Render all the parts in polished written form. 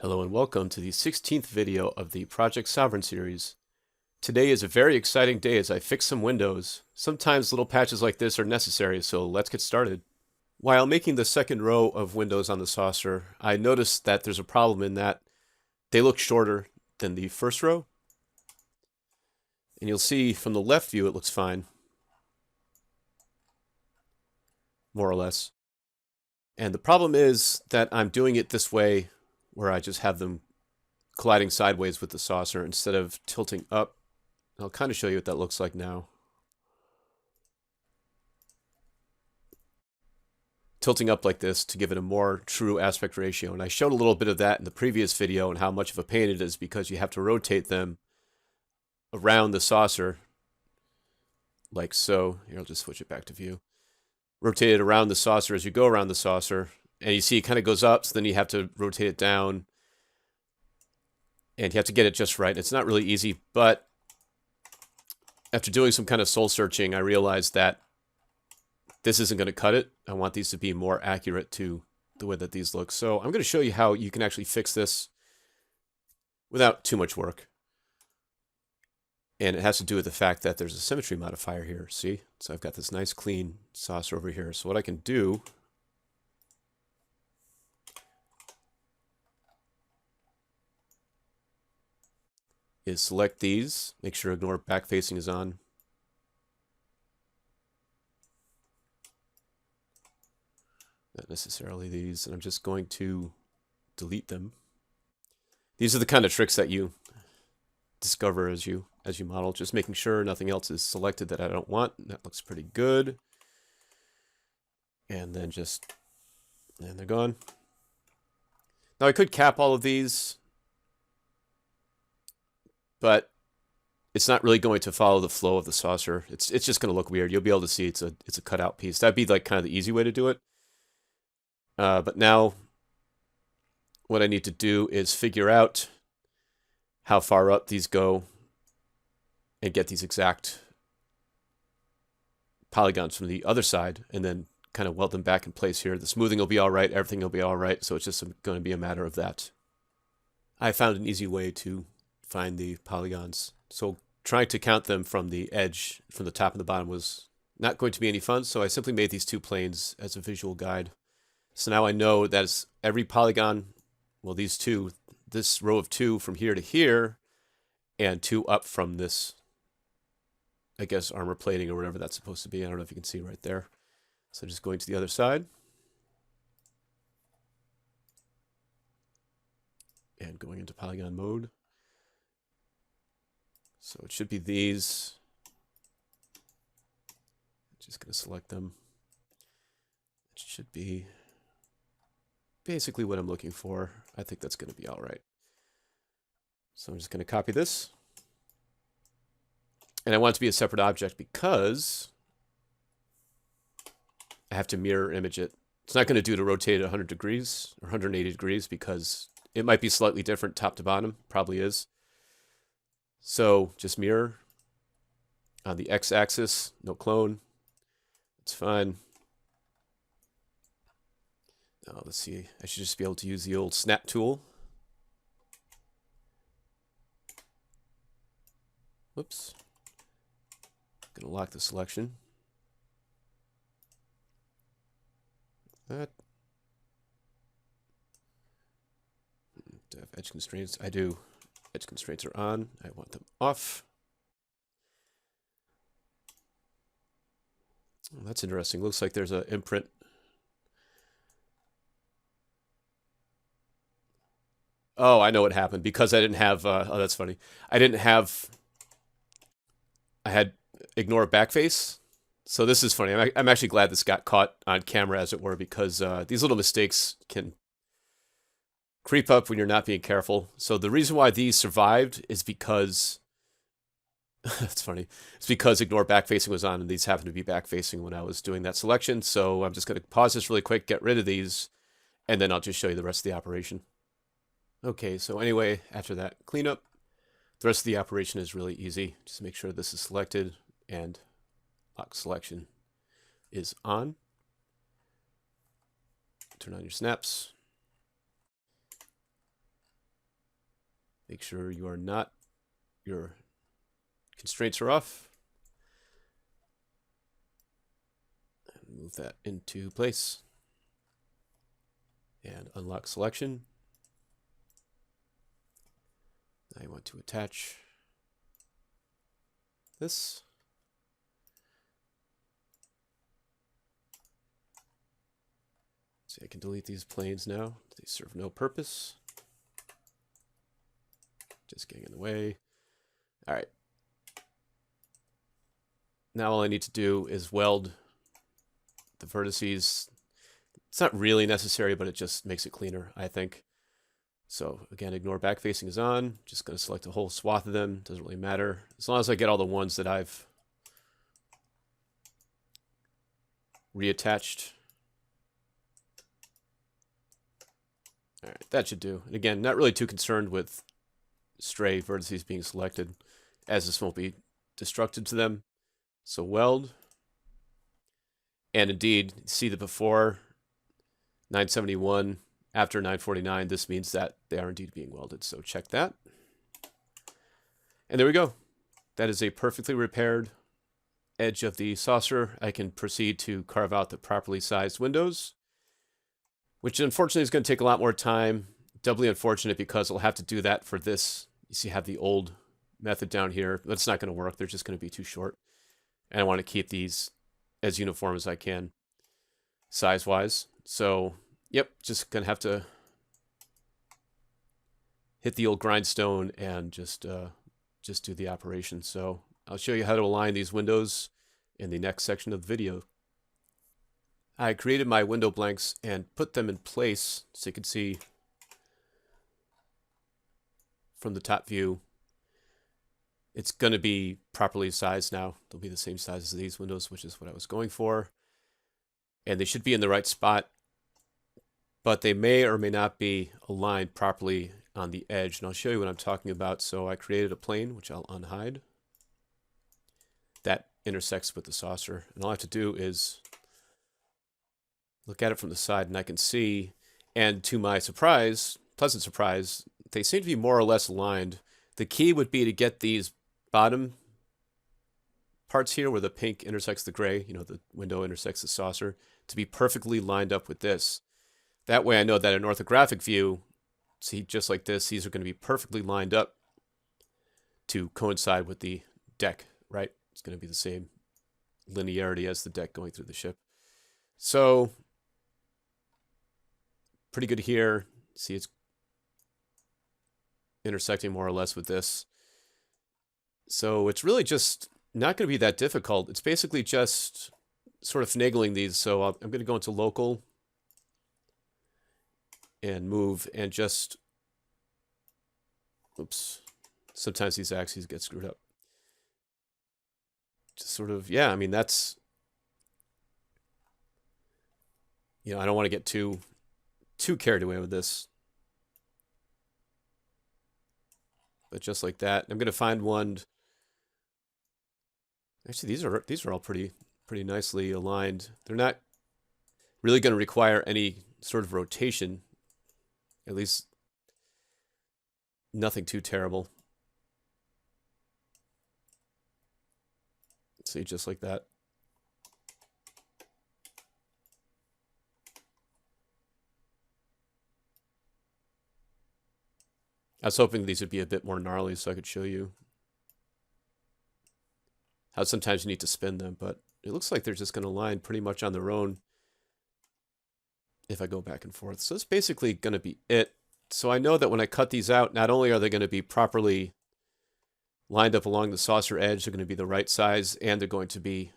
Hello and welcome to the 16th video of the Project Sovereign series. Today is a very exciting day as I fix some windows. Sometimes little patches like this are necessary, so let's get started. While making the second row of windows on the saucer, I noticed that there's a problem in that they look shorter than the first row. And you'll see from the left view it looks fine, more or less. And the problem is that I'm doing it this way where I just have them colliding sideways with the saucer instead of tilting up. I'll kind of show you what that looks like now. Tilting up like this to give it a more true aspect ratio. And I showed a little bit of that in the previous video and how much of a pain it is because you have to rotate them around the saucer like so. Here, I'll just switch it back to view. Rotate it around the saucer as you go around the saucer. And you see it kind of goes up, so then you have to rotate it down. And you have to get it just right. It's not really easy, but after doing some kind of soul searching, I realized that this isn't going to cut it. I want these to be more accurate to the way that these look. So I'm going to show you how you can actually fix this without too much work. And it has to do with the fact that there's a symmetry modifier here. See? So I've got this nice clean saucer over here. So what I can do is select these, make sure ignore back facing is on. Not necessarily these, and I'm just going to delete them. These are the kind of tricks that you discover as you model, just making sure nothing else is selected that I don't want. That looks pretty good. And then and they're gone. Now I could cap all of these, but it's not really going to follow the flow of the saucer. It's just going to look weird. You'll be able to see it's a cutout piece. That'd be like kind of the easy way to do it. But now what I need to do is figure out how far up these go and get these exact polygons from the other side and then kind of weld them back in place here. The smoothing will be all right. Everything will be all right. So it's just going to be a matter of that. I found an easy way to find the polygons. So trying to count them from the edge, from the top and the bottom, was not going to be any fun. So I simply made these two planes as a visual guide. So now I know that it's every polygon, well, these two, this row of two from here to here, and two up from this, I guess, armor plating or whatever that's supposed to be. I don't know if you can see right there. So just going to the other side. And going into polygon mode. So it should be these. Just going to select them. It should be basically what I'm looking for. I think that's going to be all right. So I'm just going to copy this. And I want it to be a separate object because I have to mirror image it. It's not going to do to rotate it 100 degrees or 180 degrees because it might be slightly different top to bottom. Probably is. So just mirror on the x-axis, no clone. It's fine. Now let's see. I should just be able to use the old snap tool. Whoops. Gonna lock the selection. That. Do I have edge constraints? I do. Edge constraints are on. I want them off. Oh, that's interesting. Looks like there's an imprint. Oh, I know what happened. Because I didn't have... oh, that's funny. I had ignore backface. So this is funny. I'm actually glad this got caught on camera, as it were, because these little mistakes can creep up when you're not being careful. So the reason why these survived is because... that's funny. It's because ignore backfacing was on, and these happened to be backfacing when I was doing that selection. So I'm just going to pause this really quick, get rid of these, and then I'll just show you the rest of the operation. Okay, so anyway, after that cleanup, the rest of the operation is really easy. Just make sure this is selected and lock selection is on. Turn on your snaps. Make sure your constraints are off. And move that into place. And unlock selection. Now you want to attach this. So I can delete these planes now. They serve no purpose. Just getting in the way. All right. Now all I need to do is weld the vertices. It's not really necessary, but it just makes it cleaner, I think. So again, ignore backfacing is on. Just going to select a whole swath of them. Doesn't really matter. As long as I get all the ones that I've reattached. All right, that should do. And again, not really too concerned with stray vertices being selected, as this won't be destructed to them. So weld. And indeed, see that before 971, after 949, this means that they are indeed being welded. So check that. And there we go. That is a perfectly repaired edge of the saucer. I can proceed to carve out the properly sized windows, which unfortunately is going to take a lot more time. Doubly unfortunate because I'll have to do that for this. You see, I have the old method down here. That's not going to work. They're just going to be too short. And I want to keep these as uniform as I can, size-wise. So, yep, just going to have to hit the old grindstone and just do the operation. So I'll show you how to align these windows in the next section of the video. I created my window blanks and put them in place so you can see from the top view. It's going to be properly sized now. They'll be the same size as these windows, which is what I was going for. And they should be in the right spot, but they may or may not be aligned properly on the edge. And I'll show you what I'm talking about. So I created a plane, which I'll unhide, that intersects with the saucer. And all I have to do is look at it from the side, and I can see, and to my surprise, pleasant surprise, they seem to be more or less aligned. The key would be to get these bottom parts here where the pink intersects the gray, you know, the window intersects the saucer, to be perfectly lined up with this. That way I know that in orthographic view, see, just like this, these are going to be perfectly lined up to coincide with the deck, right? It's going to be the same linearity as the deck going through the ship. So, pretty good here. See, it's intersecting more or less with this. So it's really just not going to be that difficult. It's basically just sort of finagling these. So I'm going to go into local and move and just, oops, sometimes these axes get screwed up. Just sort of, yeah, I mean, that's, you know, I don't want to get too carried away with this. But just like that, I'm going to find one. Actually, these are all pretty nicely aligned. They're not really going to require any sort of rotation. At least nothing too terrible. See, just like that. I was hoping these would be a bit more gnarly so I could show you how sometimes you need to spin them, but it looks like they're just going to line pretty much on their own if I go back and forth. So it's basically going to be it. So I know that when I cut these out, not only are they going to be properly lined up along the saucer edge, they're going to be the right size, and they're going to be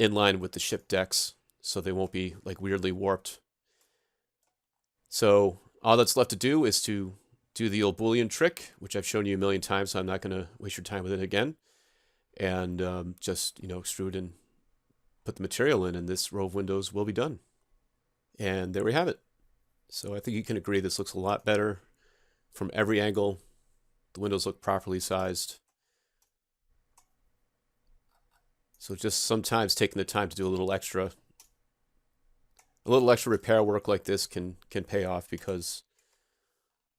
in line with the ship decks, so they won't be like weirdly warped. So all that's left to do is to do the old Boolean trick, which I've shown you a million times, so I'm not going to waste your time with it again. And just, you know, extrude and put the material in, and this row of windows will be done. And there we have it. So I think you can agree this looks a lot better from every angle. The windows look properly sized. So just sometimes taking the time to do a little extra repair work like this can pay off, because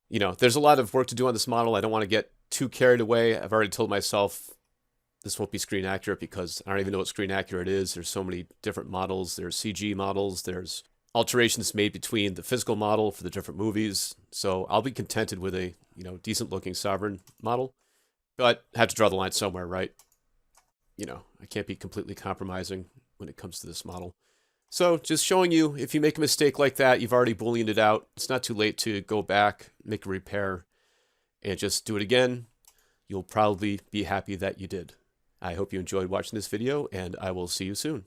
You know, there's a lot of work to do on this model. I don't want to get too carried away. I've already told myself this won't be screen accurate because I don't even know what screen accurate is. There's so many different models. There's CG models. There's alterations made between the physical model for the different movies. So I'll be contented with a, you know, decent looking sovereign model, but I have to draw the line somewhere, right? You know, I can't be completely compromising when it comes to this model. So just showing you, if you make a mistake like that, you've already booleaned it out. It's not too late to go back, make a repair, and just do it again. You'll probably be happy that you did. I hope you enjoyed watching this video, and I will see you soon.